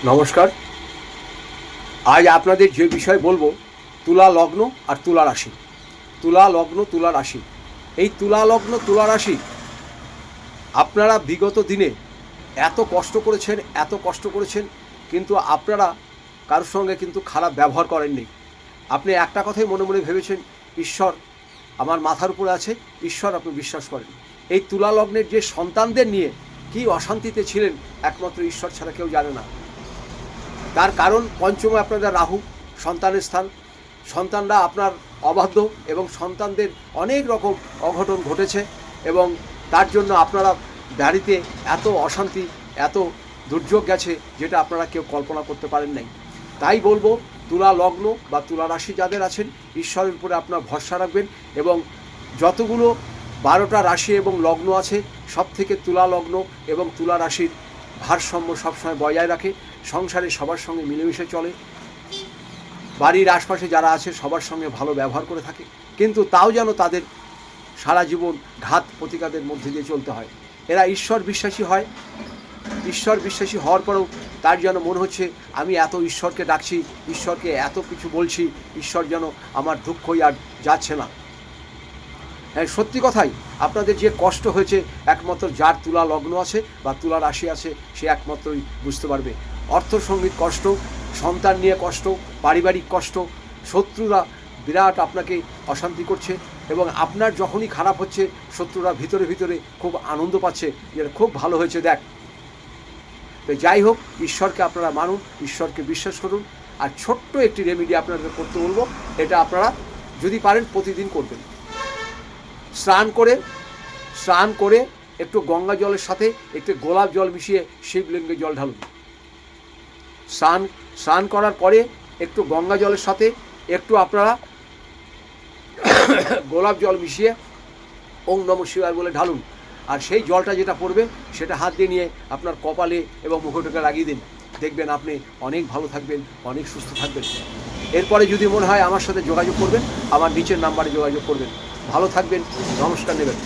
নমস্কার। আজ আপনাদের যে বিষয় বলবো, তুলা লগ্ন আর তুলা রাশি। তুলা লগ্ন, তুলা রাশি। এই তুলা লগ্ন, তুলা রাশি, আপনারা বিগত দিনে এত কষ্ট করেছেন, কিন্তু আপনারা কারোর সঙ্গে কিন্তু খারাপ ব্যবহার করেননি। আপনি একটা কথাই মনে মনে ভেবেছেন, ঈশ্বর আমার মাথার উপরে আছে, ঈশ্বর আপনি বিশ্বাস করেন। এই তুলা লগ্নের যে সন্তানদের নিয়ে কি অশান্তিতে ছিলেন, একমাত্র ঈশ্বর ছাড়া কেউ জানে না। তার কারণ পঞ্চমে আপনাদের রাহু, সন্তানের স্থান। সন্তানরা আপনার অবাধ্য এবং সন্তানদের অনেক রকম অঘটন ঘটেছে, এবং তার জন্য আপনারা বাড়িতে এত অশান্তি, এত দুর্যোগ গেছে, যেটা আপনারা কেউ কল্পনা করতে পারেন নাই। তাই বলবো, তুলা লগ্ন বা তুলা রাশি যাদের আছেন, ঈশ্বরের উপরে আপনার ভরসা রাখবেন। এবং যতগুলো 12টা রাশি এবং লগ্ন আছে, সব থেকে তুলা লগ্ন এবং তুলা রাশির ভারসাম্য সবসময় বজায় রাখে। সংসারে সবার সঙ্গে মিলেমিশে চলে, বাড়ির আশপাশে যারা আছে সবার সঙ্গে ভালো ব্যবহার করে থাকে, কিন্তু তাও যেন তাদের সারা জীবন ঘাত প্রতিঘাতের মধ্যে দিয়ে চলতে হয়। এরা ঈশ্বর বিশ্বাসী হয়, ঈশ্বর বিশ্বাসী হওয়ার পরেও তার যেন মনে হচ্ছে আমি এত ঈশ্বরকে ডাকছি, ঈশ্বরকে এত কিছু বলছি, ঈশ্বর যেন আমার দুঃখই আর যাচ্ছে না। হ্যাঁ, সত্যি কথাই, আপনাদের যে কষ্ট হয়েছে একমাত্র যার তুলা লগ্ন আছে বা তুলা রাশি আছে, সে একমাত্রই বুঝতে পারবে। অর্থসঙ্গীত কষ্ট, সন্তান নিয়ে কষ্ট, পারিবারিক কষ্ট, শত্রুরা বিরাট আপনাকে অশান্তি করছে, এবং আপনার যখনই খারাপ হচ্ছে শত্রুরা ভিতরে ভিতরে খুব আনন্দ পাচ্ছে, যে খুব ভালো হয়েছে দেখ। তো যাই হোক, ঈশ্বরকে আপনারা মানুন, ঈশ্বরকে বিশ্বাস করুন। আর ছোট্ট একটি রেমেডি আপনাদের করতে বলবো, এটা আপনারা যদি পারেন প্রতিদিন করবেন। স্নান করে একটু গঙ্গা জলের সাথে একটু গোলাপ জল মিশিয়ে শিবলিঙ্গে জল ঢালুন। স্নান করার পরে একটু গঙ্গা জলের সাথে একটু আপনারা গোলাপ জল মিশিয়ে ওম নমঃ শিবায় বলে ঢালুন। আর সেই জলটা যেটা পড়বে সেটা হাত দিয়ে নিয়ে আপনার কপালে এবং মুখটুকে লাগিয়ে দিন। দেখবেন আপনি অনেক ভালো থাকবেন, অনেক সুস্থ থাকবেন। এরপরে যদি মনে হয় আমার সাথে যোগাযোগ করবেন, আমার নিচের নাম্বারে যোগাযোগ করবেন। ভালো থাকবেন, নমস্কার নেবেন।